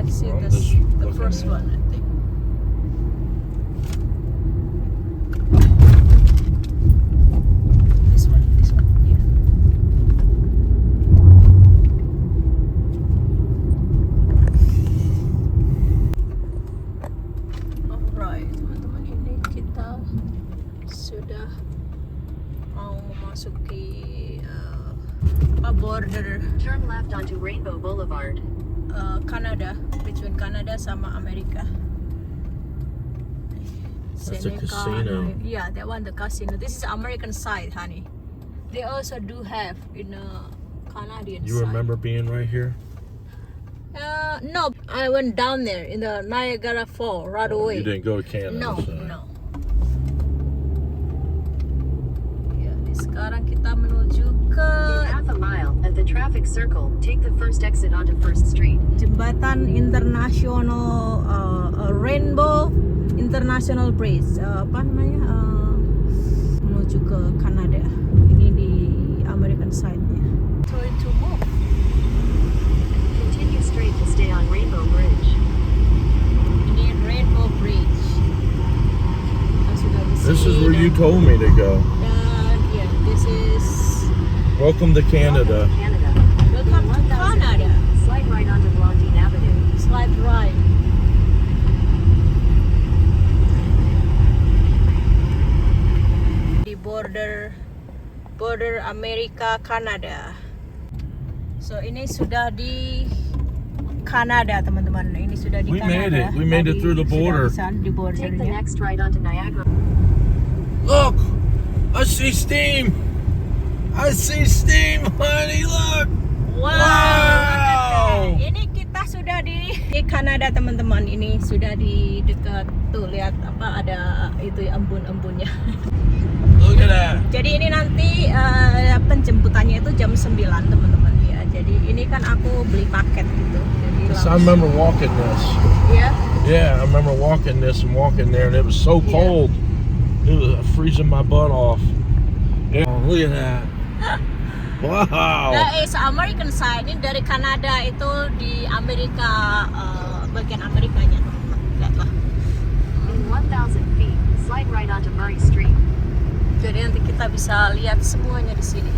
Yeah, I see the first one, I think. This one, yeah. Alright, teman-teman, ini kita sudah mau memasuki border. Turn left onto Rainbow Boulevard. Canada, between Canada sama Amerika. That's a casino. Yeah, that one the casino. This is American side, honey. They also do have in a Canadian You side. remember being right here? No, I went down there in the Niagara Falls right away. You didn't go to Canada. No, so. no. Ya, sekarang kita menuju ke In half a mile at the traffic circle, take the first exit onto First Street. jembatan internasional Rainbow International Bridge. Apa namanya? Menuju ke Kanada. Ini di American side-nya. Trying to move. Continue straight to stay on Rainbow Bridge. Ini Rainbow Bridge. Kita sudah di This is sini where you dan- told me to go. Dan yeah, this is Welcome to Canada. Welcome to Canada. welcome to 1000 Canada. feet, slide right onto Blondine Avenue. Slide right. Di border Amerika Kanada. So ini sudah di Kanada, teman-teman. Ini sudah di We Kanada. made it. We made it Tadi through the sudah border. di sana, di Take the bordernya. next right onto Niagara. Look! I see steam! I see steam, honey, look! Wow! Ini kita sudah di Kanada, teman-teman. Ini sudah di dekat tuh, lihat apa ada itu embun-embunnya. Look at that! Jadi ini nanti penjemputannya itu jam 9, teman-teman ya. Jadi ini kan aku beli paket gitu. Jadi So I remember walking this. ya. Yeah, I remember walking this and walking there, and it was so Yeah. cold. It was freezing my butt off. Yeah, look at that. Wow! That is American side. Ini dari Kanada itu di Amerika, bagian Amerikanya, teman-teman. Lihatlah. In 1000 feet, slide right onto Murray Street. Jadi nanti kita bisa lihat semuanya di sini.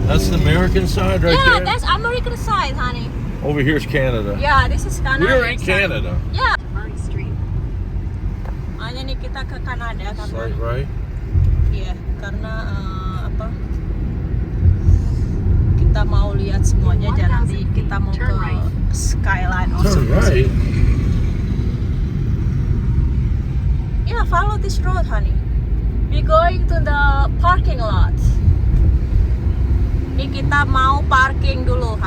That's the American side right Yeah, there? that's American side, honey. Over here's Canada. Yeah, this is Canada. We're in Canada. Yeah. Murray Street. Hanya nih kita ke Kanada karena Slide right. iya, karena apa? Kita mau lihat semuanya dan nanti kita mau ke skyline also. Turn right. Yeah, follow this road, honey. We going to the parking lot. Ini kita mau parking dulu.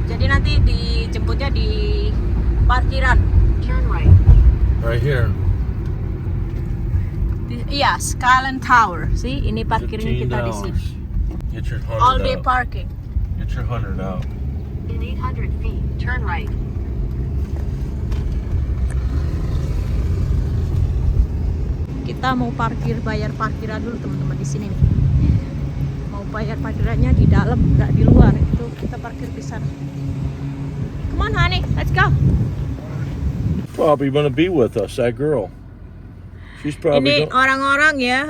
Jadi nanti dijemputnya di parkiran. Turn right. Right here. Iya, Skylon Tower. See, ini parkirnya kita di sini. $15. Get your 100 All day out. parking. Get your 100 out. In 800 feet, turn right. Kita mau bayar parkiran dulu, teman-teman, di sini nih. Mau bayar parkirannya di dalam, nggak di luar. Itu kita parkir di sana. Come on, honey, let's go. Probably gonna be with us, that girl. She's Ini probably orang-orang ya,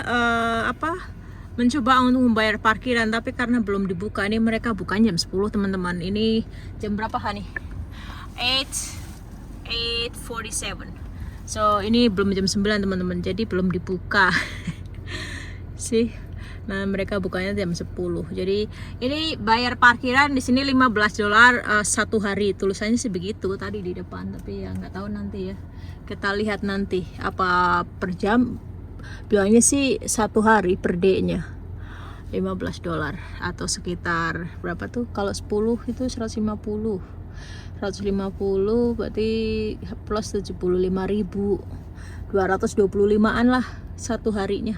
mencoba untuk membayar parkiran, tapi karena belum dibuka. Ini mereka buka jam 10, teman-teman. Ini jam berapa, honey? 8:47. So ini belum jam 9, teman-teman, jadi belum dibuka. Sih. Nah, mereka bukanya jam 10. Jadi ini bayar parkiran di sini $15 satu hari. Tulisannya sih begitu tadi di depan, tapi ya nggak tahu nanti ya. Kita lihat nanti apa per jam. Bilangnya sih satu hari per day-nya $15 atau sekitar berapa tuh? Kalau 10 itu 150. 150 berarti plus 75.000. 225-an lah satu harinya.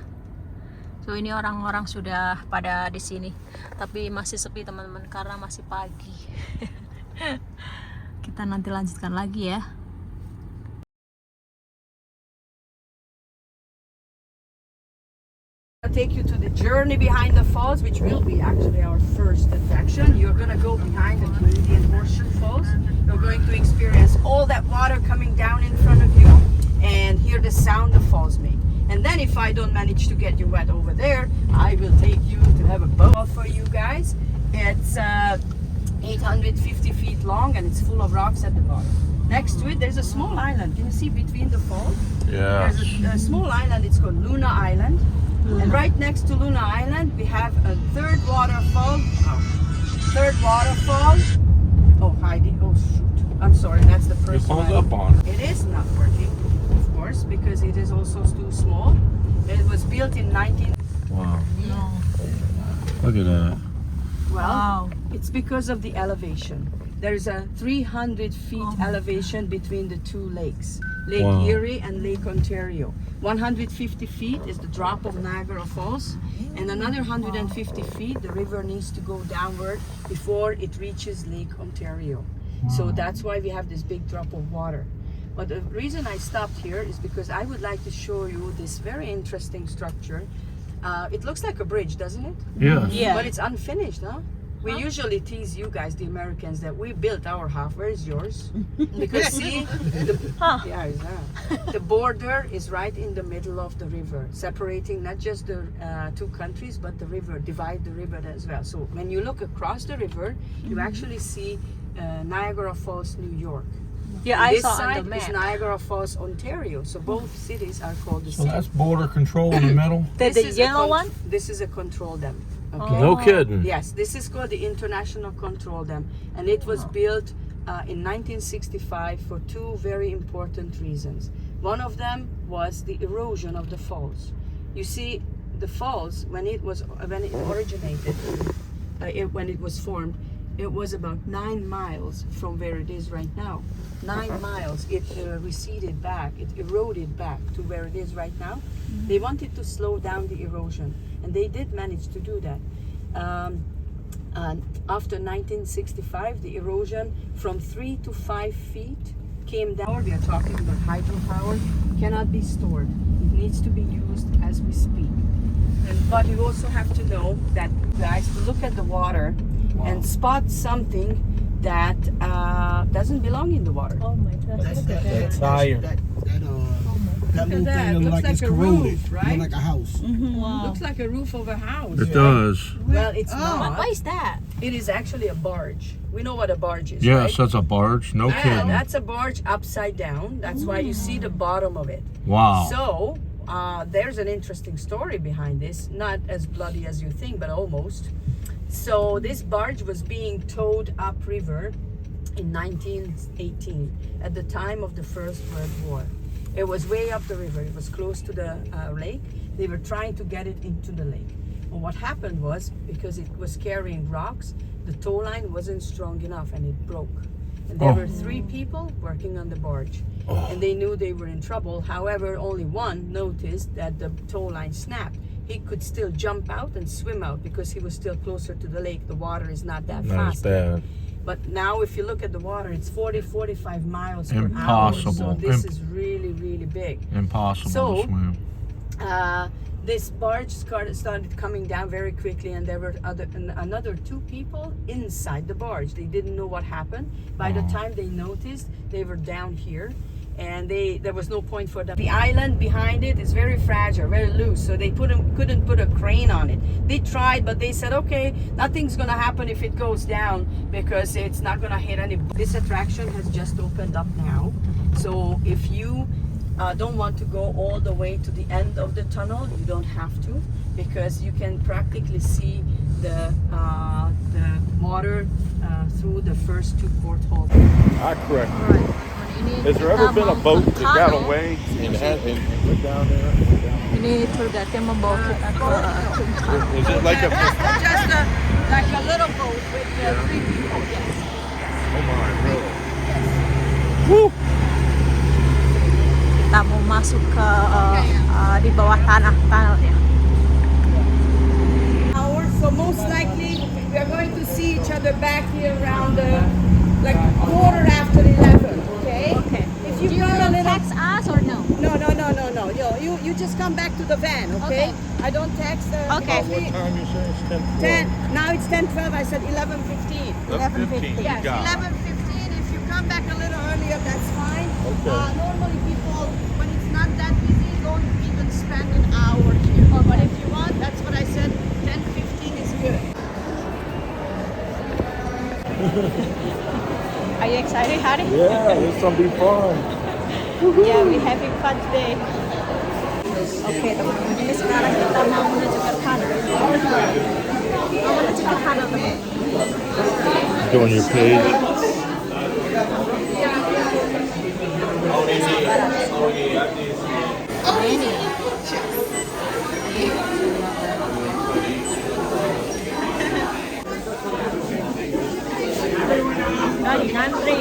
So ini orang-orang sudah pada di sini, tapi masih sepi, teman-teman, karena masih pagi. Kita nanti lanjutkan lagi ya. take you to the journey behind the falls, which will be actually our first attraction. You're gonna go behind the Canadian Horseshoe Falls. You're going to experience all that water coming down in front of you and hear the sound the falls make. And then if I don't manage to get you wet over there, I will take you to have a boat for you guys. It's 850 feet long and it's full of rocks at the bottom. Next to it, there's a small island. Can you see between the falls? Yeah. There's a small island, it's called Luna Island. And right next to Luna Island, we have a third waterfall. Oh, Heidi, oh shoot. I'm sorry, that's the You first pulled one. up on it. It is not working, of course, because it is also too small. It was built in 19... Wow. Look at that. Well, Wow. it's because of the elevation. There's a 300 feet elevation between the two lakes, Lake Wow. Erie and Lake Ontario. 150 feet is the drop of Niagara Falls, and another 150 feet the river needs to go downward before it reaches Lake Ontario. So that's why we have this big drop of water. But the reason I stopped here is because I would like to show you this very interesting structure. It looks like a bridge, doesn't it? Yes. Yeah. But it's unfinished, huh? We usually tease you guys, the Americans, that we built our half. Where is yours? Because see, the border is right in the middle of the river, separating not just the two countries, but the river, divide the river as well. So when you look across the river, you actually see Niagara Falls, New York. Yeah, I This saw on side the is map. Niagara Falls, Ontario. So both cities are called the So same. that's border control in the middle? The This is a yellow one? This is a control dam. Okay. No kidding. Yes, this is called the International Control Dam, and it was built in 1965 for two very important reasons. One of them was the erosion of the falls. You see, the falls, when it originated, when it was formed, it was about 9 miles from where it is right now. 9 miles. It receded back. It eroded back to where it is right now. They wanted to slow down the erosion, and they did manage to do that. And after 1965, the erosion from 3 to 5 feet came down. We are talking about hydropower. Cannot be stored. It needs to be used as we speak. But you also have to know that, guys, to look at the water and spot something that doesn't belong in the water. Oh my gosh. That's iron. That Look little at that. thing Looks like like it's a corroded. roof, right? Look like a house. Wow. Looks like a roof of a house. It does. Well, it's not. What is that? It is actually a barge. We know what a barge is, Yes, right? that's a barge. No Yeah, kidding. that's a barge upside down. That's why you see the bottom of it. Wow. So, there's an interesting story behind this. Not as bloody as you think, but almost. So, this barge was being towed upriver in 1918 at the time of the First World War. It was way up the river. It was close to the lake. They were trying to get it into the lake. And what happened was, because it was carrying rocks, the tow line wasn't strong enough and it broke. And there were 3 people working on the barge. And they knew they were in trouble. However, only one noticed that the tow line snapped. He could still jump out and swim out because he was still closer to the lake. The water is not that That's fast. bad. But now if you look at the water, it's 40-45 miles per hour. Impossible. So this is really, really big. Impossible So, to swim. This barge started coming down very quickly, and there were another 2 people inside the barge. They didn't know what happened. By the time they noticed, they were down here, and there was no point for them. The island behind it is very fragile, very loose, so they couldn't put a crane on it. They tried, but they said, okay, nothing's gonna happen if it goes down because it's not gonna hit any. This attraction has just opened up now, so if you don't want to go all the way to the end of the tunnel, you don't have to, because you can practically see the water through the first 2 portholes. I correct. Alright. Has there ever been a boat that got away and went down there? Ini tour guide-nya membawa kita ke Is it like a... Just like a little boat with 3 people. Yes. Oh my, really? Woo! Kita mau masuk ke di bawah tanah tunnelnya. So most likely we are going to see each other back here around like quarter after 11. Okay. Okay. If you Do you go a will little. text us or no? No. You just come back to the van, okay? Okay. I don't text. Okay. because we- time you say it's 10 to 10. Now it's 10:12. I said 11:15. 11:15. Yes, 11:15. If you come back a little earlier, that's fine. Okay. Normally people, when it's not that busy, don't even spend an hour here. Okay. But if you want, that's what I said. 10:15 is good. Are you excited, Hari? Yeah, this gonna be fun. Yeah, we having fun today. Oke teman-teman, ini sekarang kita mau menuju ke tunnel. Mau menuju ke tunnel teman-teman. Go on your page. Ini. Lagi ngantri.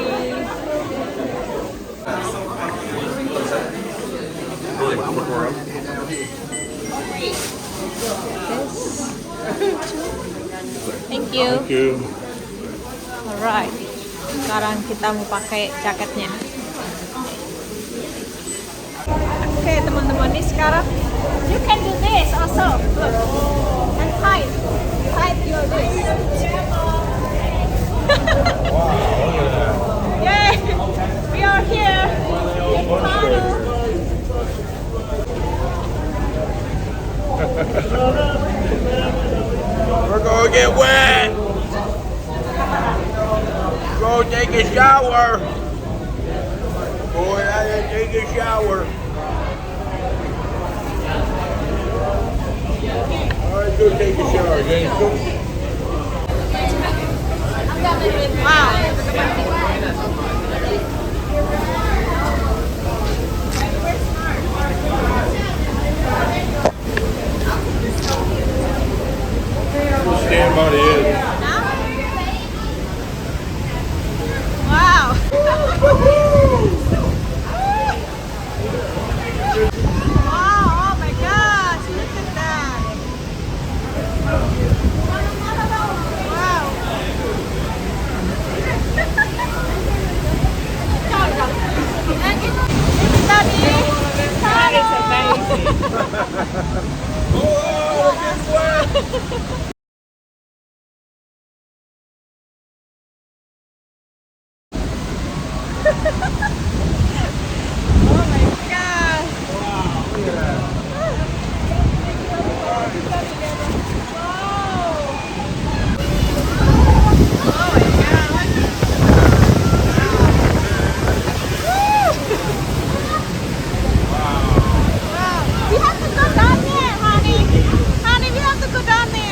Thank you. Thank you. Alright. Sekarang kita mau pakai jaketnya. Oke teman-teman, ini sekarang you can do this also. Look. And hide your this. Wow, look at that. Yay! We are here in tunnel. We're gonna get wet. Go take a shower. Boy, I didn't take a shower. All right, go take a shower, James. Go. Wow. We'll stand by the edge. Wow. Wow, oh my gosh, look at that. Wow. Ini tadi. That is amazing. Oh my gosh. We have to go down there, honey. Honey, we have to go down there.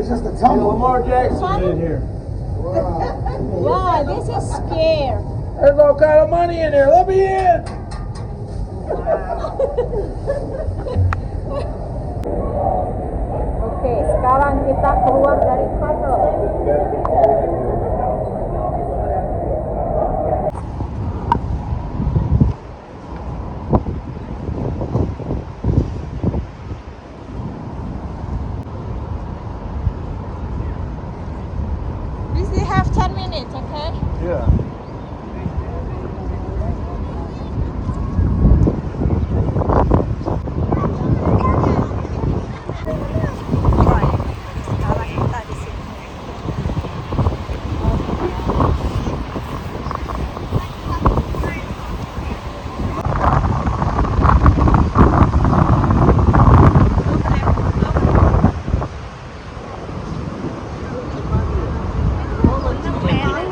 It's just a tumble. Lamar Jackson in here. Wow, this is scary. There's all kind of money in there. Let me in. Oke, sekarang kita keluar dari tunnel. We still have 10 minutes, okay? Yeah. Sekarang kita di sini.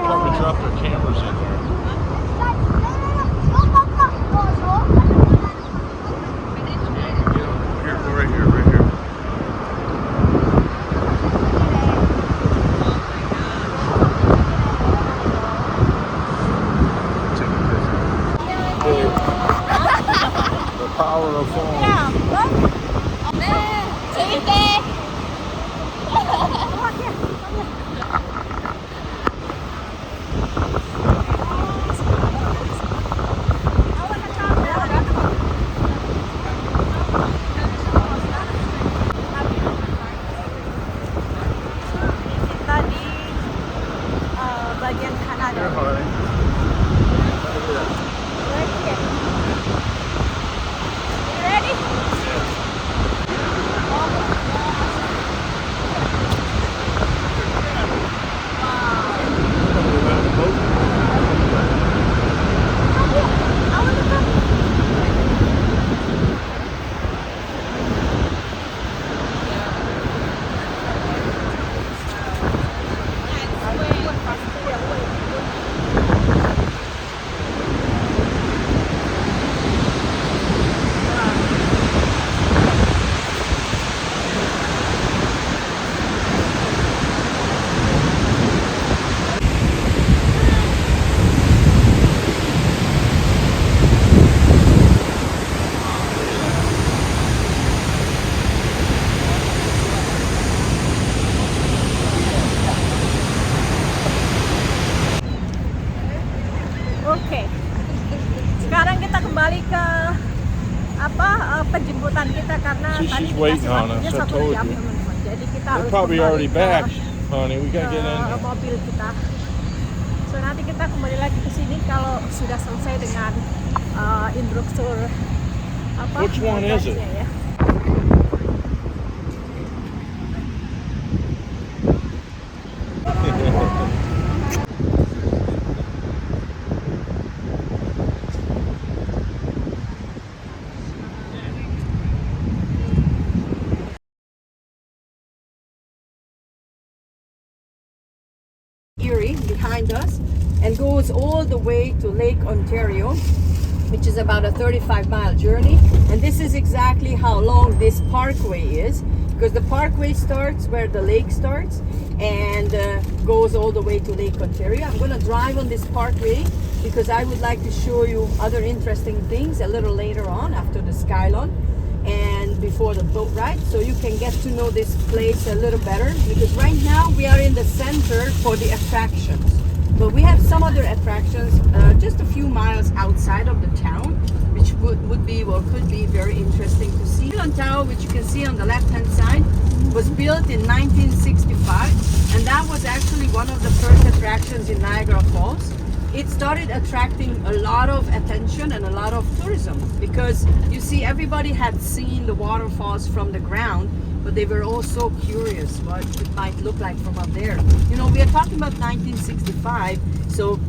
Probably drop their cameras in there. Here, go right here, right here. Take a picture. The power of phone. Kita di bagian Kanada. Ready? Oke. Sekarang kita kembali ke penjemputan kita karena See, tadi she's waiting dikasih on waktunya us, I 1 told jam, you. teman-teman. Jadi kita They're harus probably kembali already ke, back, honey. We gotta get in ke there. mobil kita. So nanti kita kembali lagi ke sini kalau sudah selesai dengan instruktur Which one is it? bagasinya, ya. Erie behind us and goes all the way to Lake Ontario, which is about a 35-mile journey. And this is exactly how long this parkway is, because the parkway starts where the lake starts and goes all the way to Lake Ontario. I'm going to drive on this parkway because I would like to show you other interesting things a little later on after the skylon and before the boat ride, so you can get to know this place a little better, because right now we are in the center for the attractions, but we have some other attractions just a few miles outside of the town, which would be or could be very interesting to see. Skylon Tower, which you can see on the left hand side, was built in 1965, and that was actually one of the first attractions in Niagara Falls. It started attracting a lot of attention and a lot of tourism, because you see, everybody had seen the waterfalls from the ground, but they were all so curious what it might look like from up there. You know, we are talking about 1965, so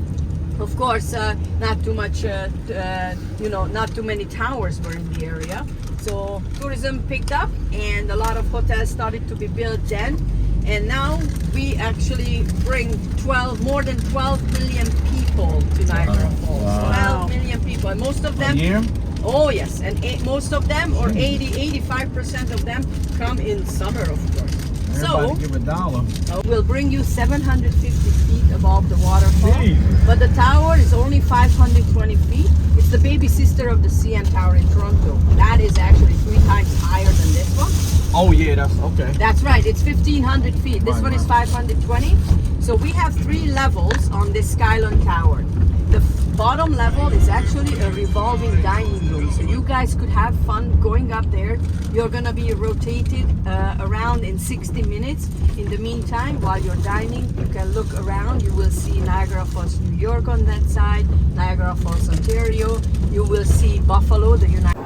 of course not too much, not too many towers were in the area. So tourism picked up and a lot of hotels started to be built then. And now we actually bring more than 12 million people to Niagara Falls. Wow. 12 million people. And most of them, oh yes, and most of them, or 85% of them, come in summer, of course. Everybody give a dollar. Will bring you 750 feet above the waterfall. Jesus. But the tower is only 520 feet. It's the baby sister of the CN Tower in Toronto. That is actually 3 times higher than this one. Oh yeah, that's okay. That's right, it's 1,500 feet. This Right, one is right. 520. So we have 3 levels on this skylon tower. The bottom level is actually a revolving dining room. So you guys could have fun going up there. You're gonna be rotated around in 60 minutes. In the meantime, while you're dining, you can look around. You will see Niagara Falls, New York on that side, Niagara Falls, Ontario. You will see Buffalo, the United.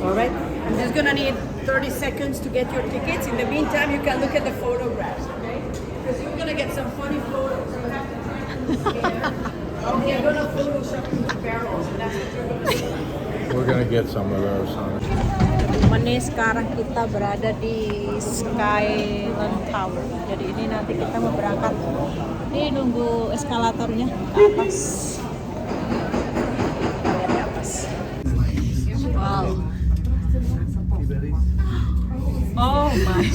All right, I'm just gonna need 30 seconds to get your tickets. In the meantime, you can look at the photographs, okay? Because you're gonna get some funny photos. You have to okay, I'm gonna Photoshop the barrels, and that's what you're gonna see. We're gonna get some of those, huh? Teman-teman, nih sekarang kita berada di Skylon Tower. Jadi ini nanti kita mau berangkat. Ini nunggu eskalatornya ke atas. Kita lihat di atas. Wow. Oh my.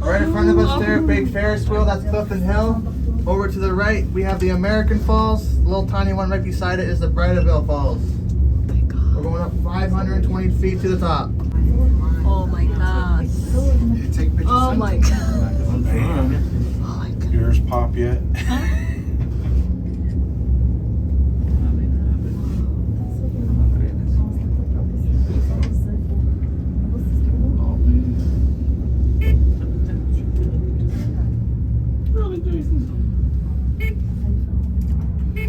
Right in front of us there, big Ferris wheel, that's Clifton Hill. Over to the right, we have the American Falls. The little tiny one right beside it is the Brideville Falls. We're going up 520 feet to the top. Oh my god. Oh my god. Yours pop yet?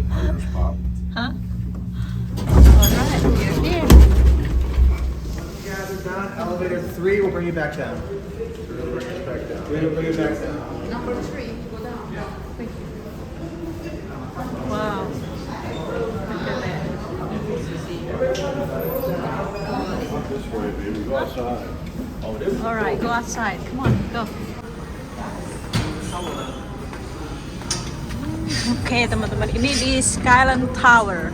Yours pop. Huh? Alright, we're there. You guys are done. Elevator 3 will bring you back down. 3 will bring you back down. Wow. Look at that. This way, baby. Go outside. Oh, this is Alright, go outside. Come on, go. Oke, teman-teman, ini di Skylon Tower.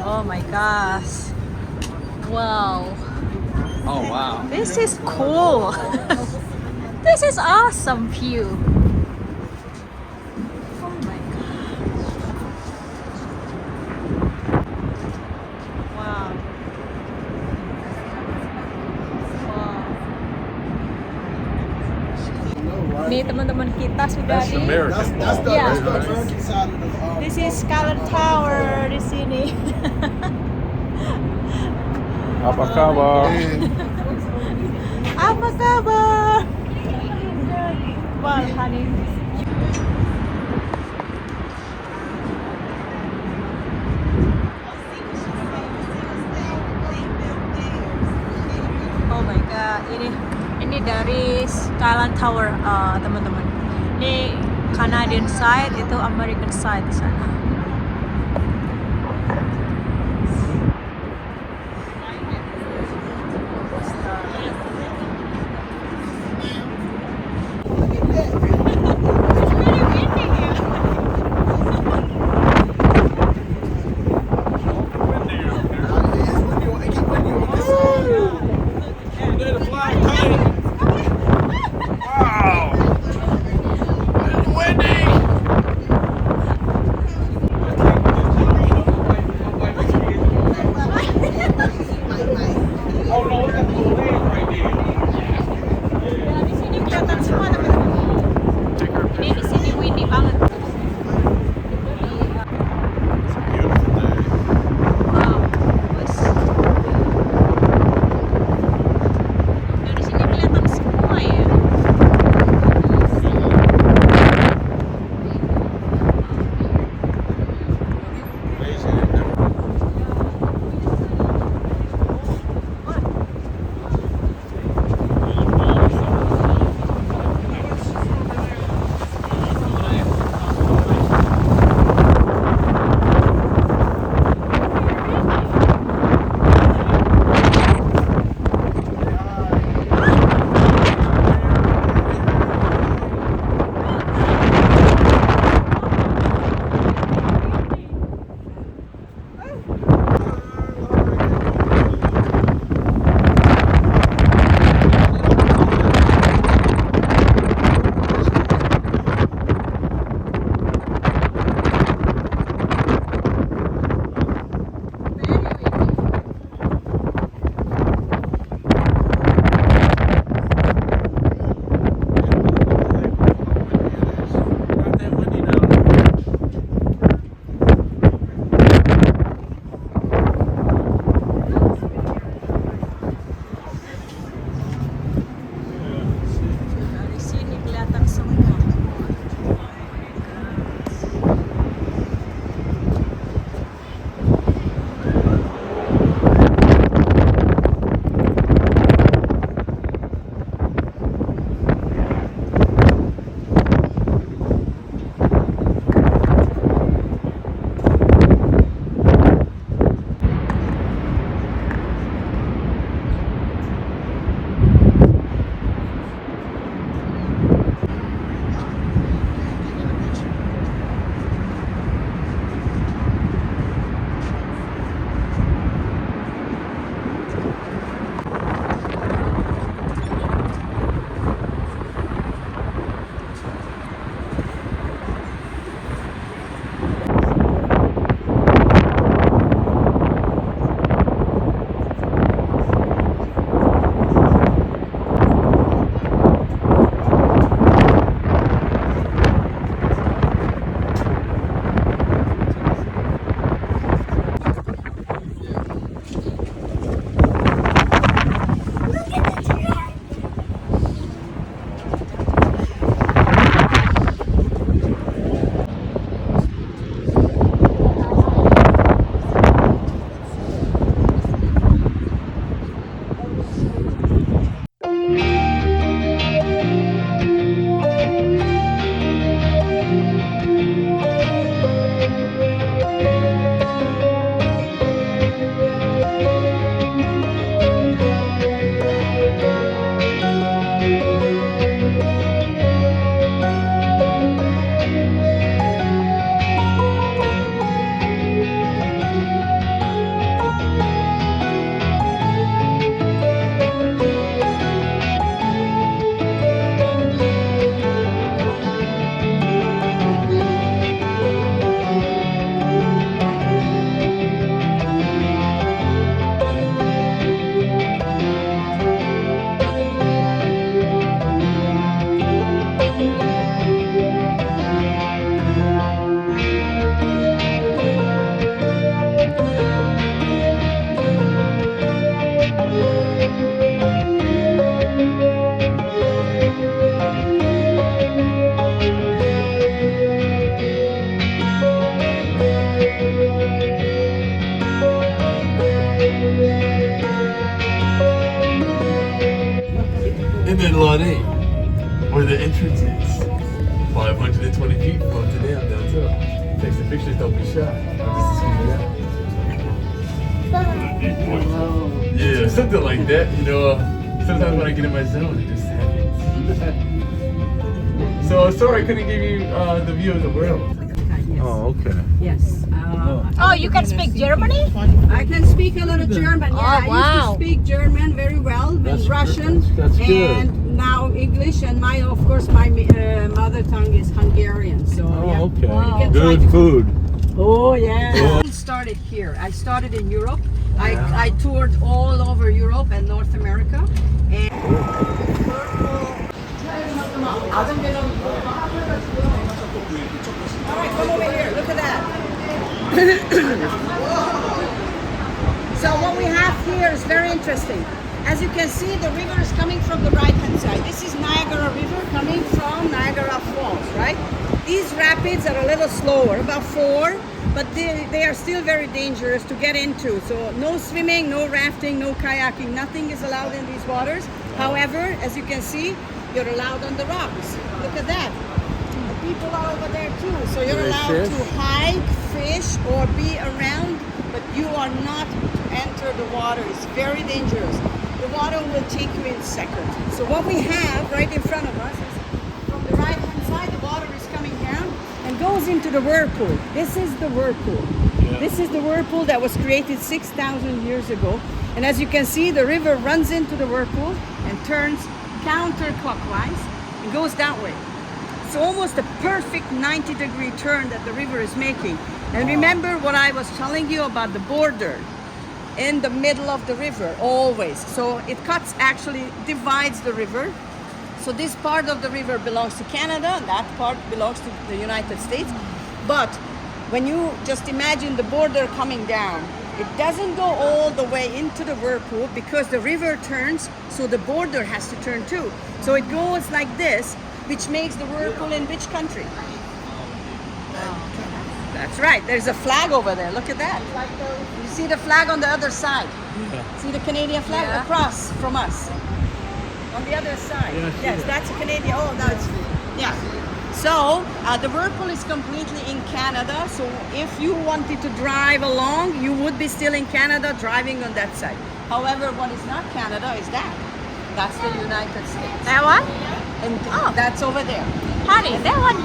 Oh my gosh. Wow. Oh, wow. This is cool. This is awesome view. Oh my god. Wow. Wow. Nih teman-teman kita sudah That's di American Falls. Yeah. American side of the This is Skylon Tower di sini. Apa kabar? Apa kabar? Well, honey. Oh my god, ini dari Skylon Tower, teman-teman. Ini Canadian side, itu American side di sana. Wow! It's windy! Oh no, that's the land right there. Ya, di sini kelihatan semua teman-teman. Ini di sini windy banget. It's a beautiful day. Wow, bagus. Ya, di sini kelihatan semua ya. And then Lot A, where the entrance is. 520 feet from today I'm downtown. Takes the pictures, don't be shy. I'm just Yeah, something like that. You know, sometimes when I get in my zone, it just happens. So sorry I couldn't give you the view of the world. Yes. okay. Yes. Oh, you can speak Germany? I can speak a little German. Yeah, Oh, I wow. used to speak German very well, That's and Russian, that's good. and now English. And of course, my mother tongue is Hungarian. So yeah. okay. Wow. You can try Good to- food. Oh yeah. I started here. I started in Europe. I toured all over Europe and North America. And all right, come over here. Look at that. So what we have here is very interesting. As you can see, the river is coming from the right-hand side. This is Niagara River coming from Niagara Falls, right? These rapids are a little slower, about 4, but they are still very dangerous to get into. So no swimming, no rafting, no kayaking, nothing is allowed in these waters. However, as you can see, you're allowed on the rocks. Look at that. The people are over there too. So you're allowed to hike, fish, or be around, but you are not to enter the water. It's very dangerous. The water will take you in seconds. So what we have right in front of us is from the right hand side, the water is coming down and goes into the whirlpool. This is the whirlpool. This is the whirlpool that was created 6,000 years ago. And as you can see, the river runs into the whirlpool and turns counterclockwise and goes that way. It's almost a perfect 90-degree turn that the river is making. And remember what I was telling you about the border in the middle of the river, always. So it actually divides the river. So this part of the river belongs to Canada, and that part belongs to the United States. But when you just imagine the border coming down, it doesn't go all the way into the whirlpool because the river turns, so the border has to turn too. So it goes like this, which makes the whirlpool in which country? That's right. There's a flag over there. Look at that. You see the flag on the other side? See the Canadian flag across from us? On the other side. Yes, that's a Canadian. Oh, that's, yeah. So the whirlpool is completely in Canada. So if you wanted to drive along, you would be still in Canada driving on that side. However, what is not Canada is that. That's the United States. That one? And that's over there. Honey, that one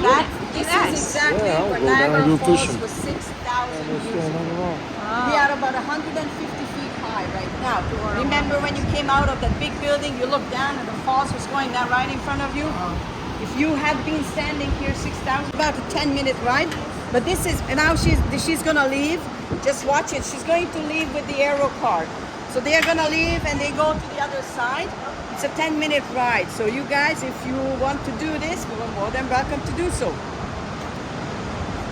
This is exactly Yeah, I'll where go down and Niagara go Falls fishing. was 6,000 years ago. We are about 150 feet high right now. Remember when you came out of that big building, you looked down and the falls was going down right in front of you? If you had been standing here 6,000, about a 10-minute ride. But this is, and now she's gonna leave. Just watch it. She's going to leave with the aero card. So they're gonna leave and they go to the other side. It's a 10-minute ride. So you guys, if you want to do this, you're more than welcome to do so.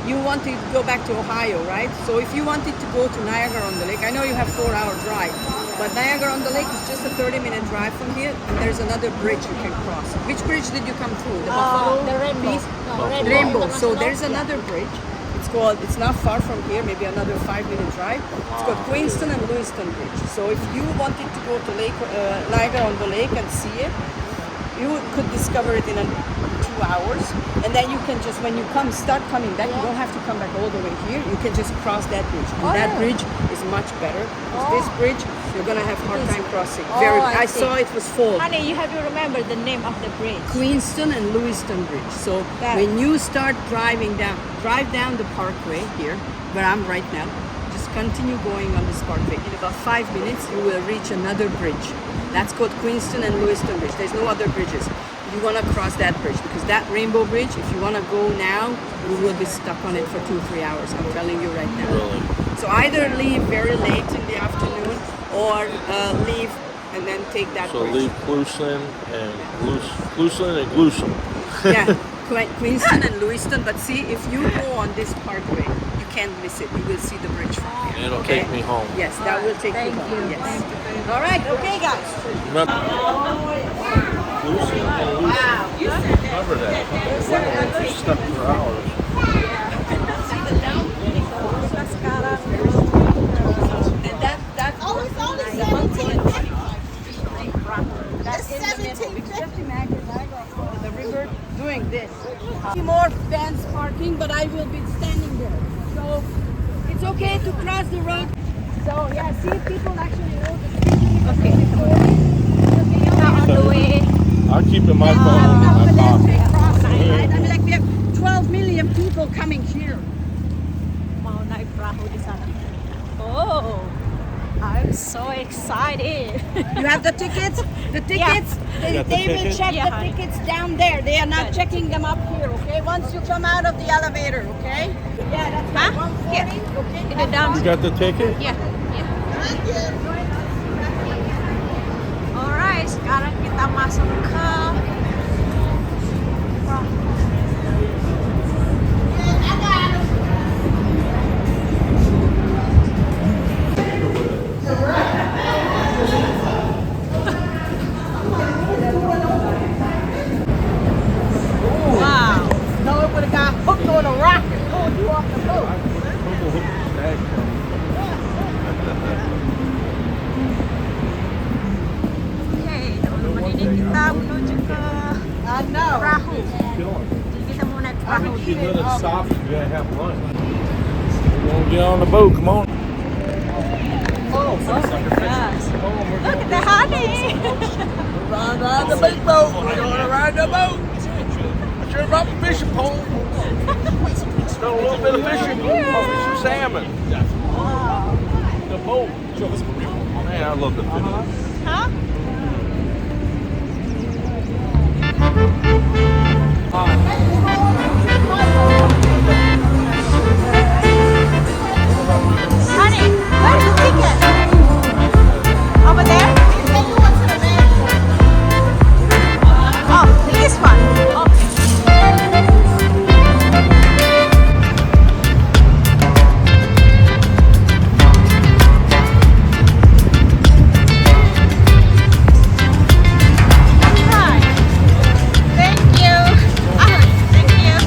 You want to go back to Ohio, right? So if you wanted to go to Niagara-on-the-Lake, I know you have 4-hour drive, but Niagara-on-the-Lake is just a 30-minute drive from here, and there's another bridge you can cross. Which bridge did you come through? The Buffalo? The rainbow. Piece? No, Rainbow. So Buffalo. there's another bridge. It's not far from here, maybe another 5-minute drive. It's called Queenston and Lewiston Bridge. So if you wanted to go to Niagara-on-the-Lake and see it, you could discover it in 2 hours, and then you can just, when you start coming back, you don't have to come back all the way here. You can just cross that bridge, and that bridge is much better. This bridge, you're gonna have a hard time crossing. I see. saw it was full. Honey, you have to remember the name of the bridge. Queenston and Lewiston Bridge. So when you start driving down, drive down the parkway here, where I'm right now. Just continue going on this parkway. In about 5 minutes, you will reach another bridge. That's called Queenston and Lewiston Bridge. There's no other bridges. You want to cross that bridge because that Rainbow Bridge, if you want to go now, you will be stuck on it for 2-3 hours. I'm telling you right now. Really? So either leave very late in the afternoon or leave and then take that So bridge. leave Glusson and Glusson. Yeah, Queenston and Lewiston. But see, if you go on this parkway, you can't miss it. You will see the bridge from here. It'll Okay? take me home. Yes, that will take you home. Yes. All right. Okay, guys. Remember Glusson and Lewiston. Remember that. We're stuck for hours. And that's Oh, it's only 17 minutes. That Just imagine Niagara Falls, the river doing this. More vans parking, but I will be standing there. So it's okay to cross the road. So yeah, see if people actually know the speed. Okay. Now on the way. I'll keep my phone in my pocket. I mean, like we have 12 million people coming here. Mau naik perahu di sana. Oh, I'm so excited. You have the tickets? The tickets, they will check Yeah, the honey. tickets down there. They are not checking them up here, okay? Once you come out of the elevator, okay? Yeah, that's Huh? right. Here. 140, okay? In the down. You got the ticket? Yeah, yeah. Alright, sekarang kita masuk ke wow. No, it would have got hooked on a rock and pulled you off the boat. Oke, teman-teman, ini kita menuju ke I know. perahu. Jadi kita mau naik perahu. You gotta stop and you gotta have lunch. You wanna get on the boat, come on. Oh, yes. Look at the honey. Ride the big boat. We're gonna ride the boat. I should have brought my fishing pole. Done a little bit of fishing. Caught me some salmon. The boat. Man, I love the fishing. Huh? Honey, where's the ticket? Over there? Oh, this one. Okay. Right. Thank you. Thank you.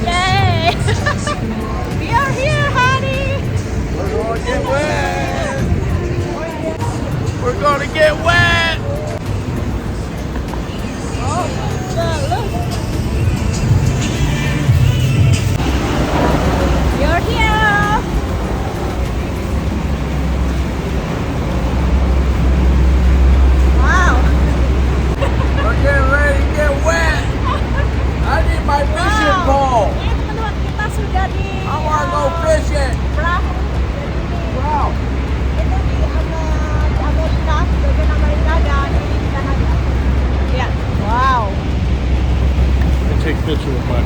Yay! We are here, honey. We're gonna get wet. We're gonna get wet. You're here. Wow. We're getting ready to get wet. I need my fishing pole. Teman-teman, kita sudah di I wanna go fishing. perahu. Wow. Itu di Amerika, bagian Amerika dan di Kanada. Ya. Wow. Take a picture with my.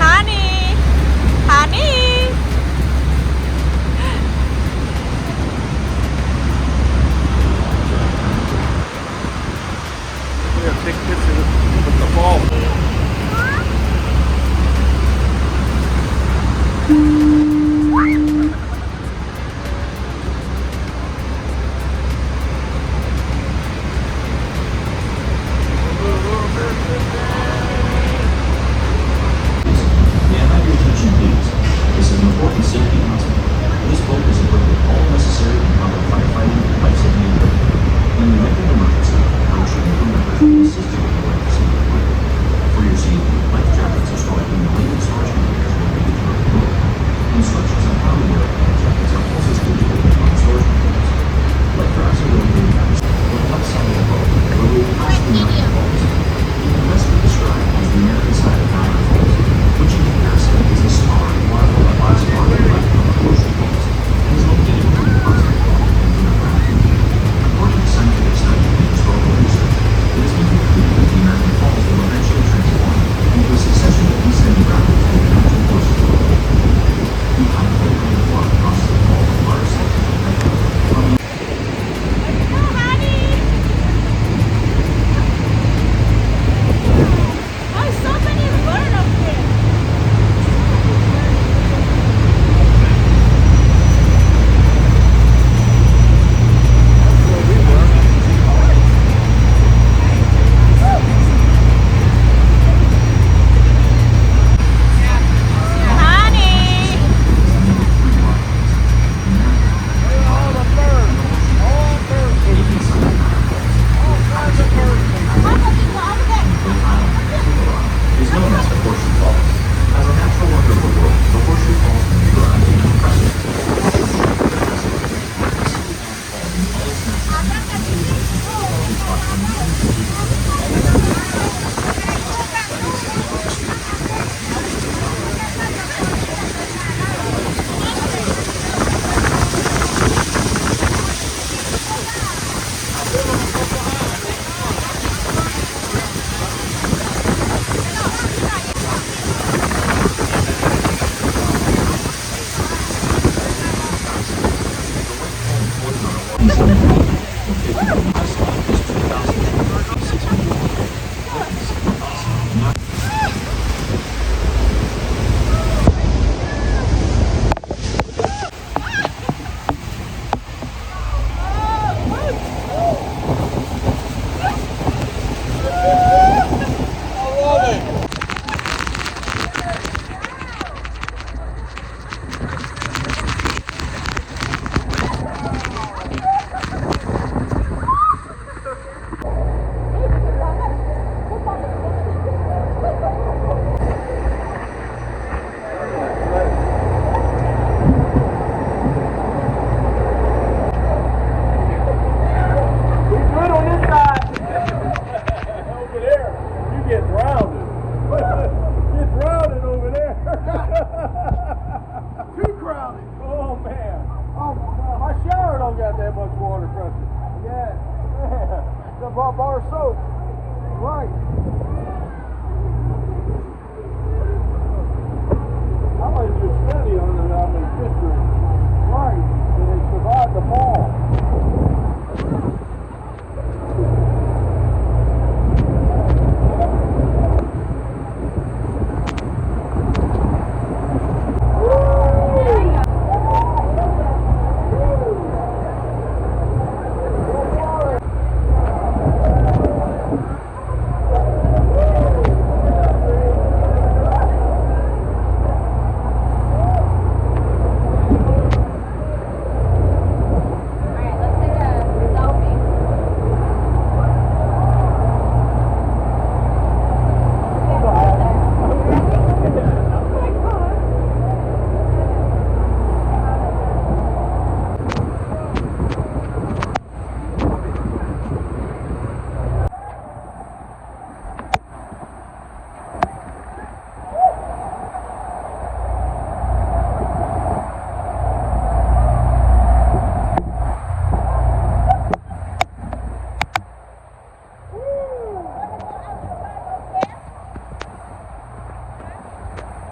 Honey. Honey. Yeah, take a picture with the ball.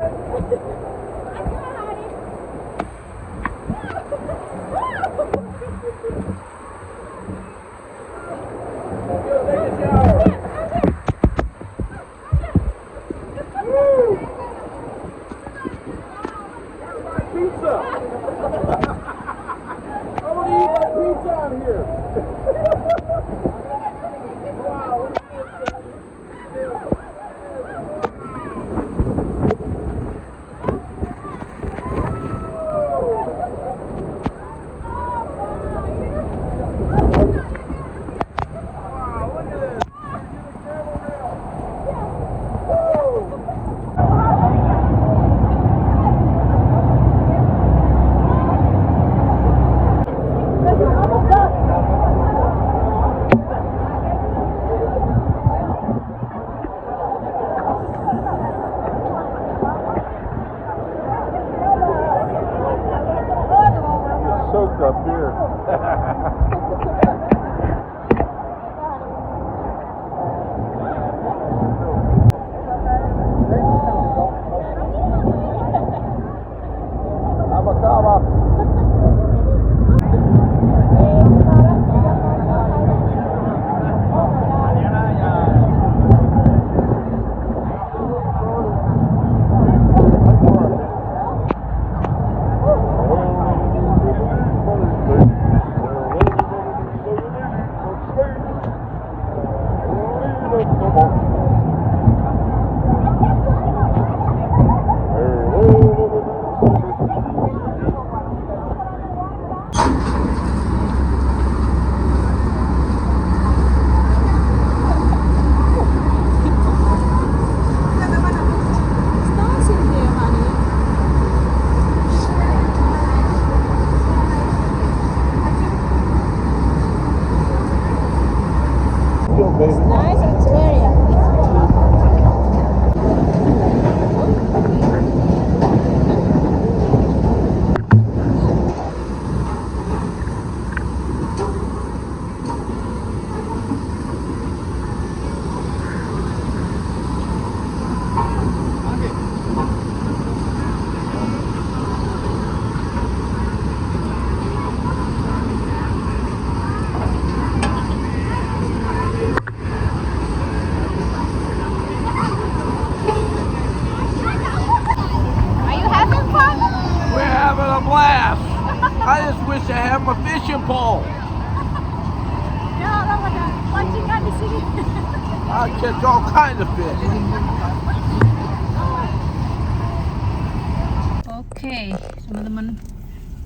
Soaked up here. Nice experience. Are you having fun? We're having a blast. I just wish I had my fishing pole. Ya orang ada pancingan di sini. I catch all kinds of fish. Oke, teman-teman,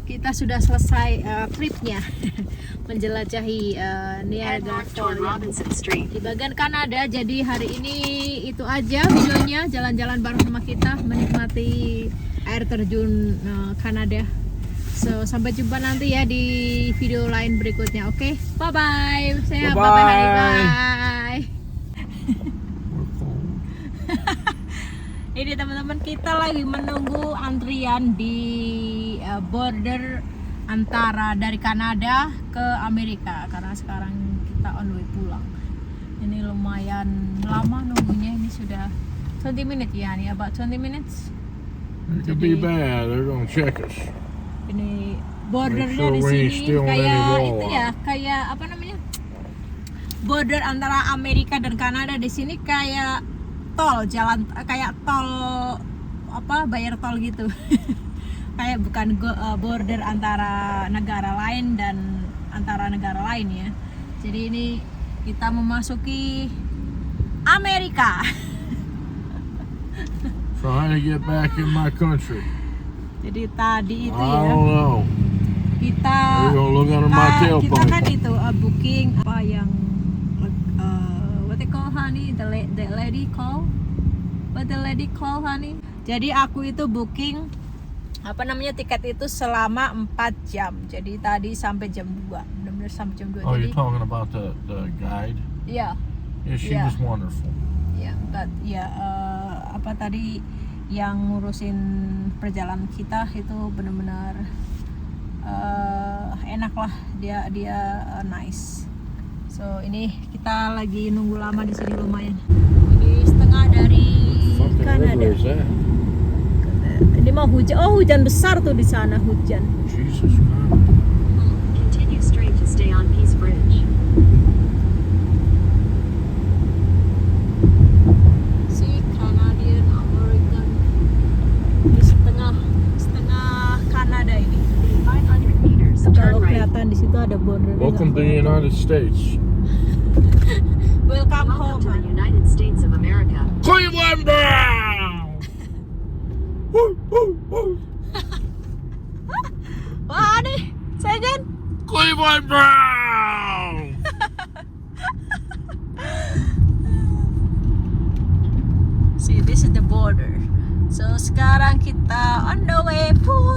kita sudah selesai tripnya menjelajahi Head Niagara north toward Falls Robinson Street. di bagian Kanada. Jadi hari ini itu aja videonya, jalan-jalan bareng sama kita menikmati air terjun Kanada. So sampai jumpa nanti ya di video lain berikutnya. Oke, bye bye. Saya bye bye. Bye. Ini teman-teman, kita lagi menunggu antrian di border antara dari Kanada ke Amerika karena sekarang kita on the way pulang. Ini lumayan lama nunggunya, ini sudah 20 minutes ya, nih about 20 minutes. It could be bad. They're gonna check us. Ini bordernya Make di sure we ain't sini stealing any kayak walleye. itu ya, kayak apa namanya? Border antara Amerika dan Kanada di sini kayak tol, jalan kayak tol apa, bayar tol gitu. Kayak bukan border antara negara lain dan antara negara lain ya. Jadi ini kita memasuki Amerika. Trying to get back in my country. Jadi tadi itu I ya don't know. kita We're gonna look under my kita tailpipe. kan itu booking apa yang what they call honey, the lady call, what the lady call honey. Jadi aku itu booking apa namanya, tiket itu selama 4 jam. Jadi tadi sampai jam 2, benar-benar sampai jam 2. Oh, Jadi you're talking about the guide? yeah, Yeah, she Yeah. was wonderful. yeah, but yeah, apa tadi yang ngurusin perjalanan kita itu benar-benar enak lah, dia nice. So ini kita lagi nunggu lama di sini lumayan. Ini setengah dari Kanada. that? Ini mau hujan. Oh, hujan besar tuh di sana, hujan. Jesus Christ. Continue straight to stay on Peace Bridge. Si Canadian American. Di setengah Kanada ini. In 500 meters, turn Kalau right. kelihatan di situ ada border. Welcome to the United States. Welcome Welcome to the home. United States of America. Cleveland Brown! Woo, woo, woo. Wah, nih, Sejen. Cleveland Brown! See, this is the border. So sekarang kita on the way pulang.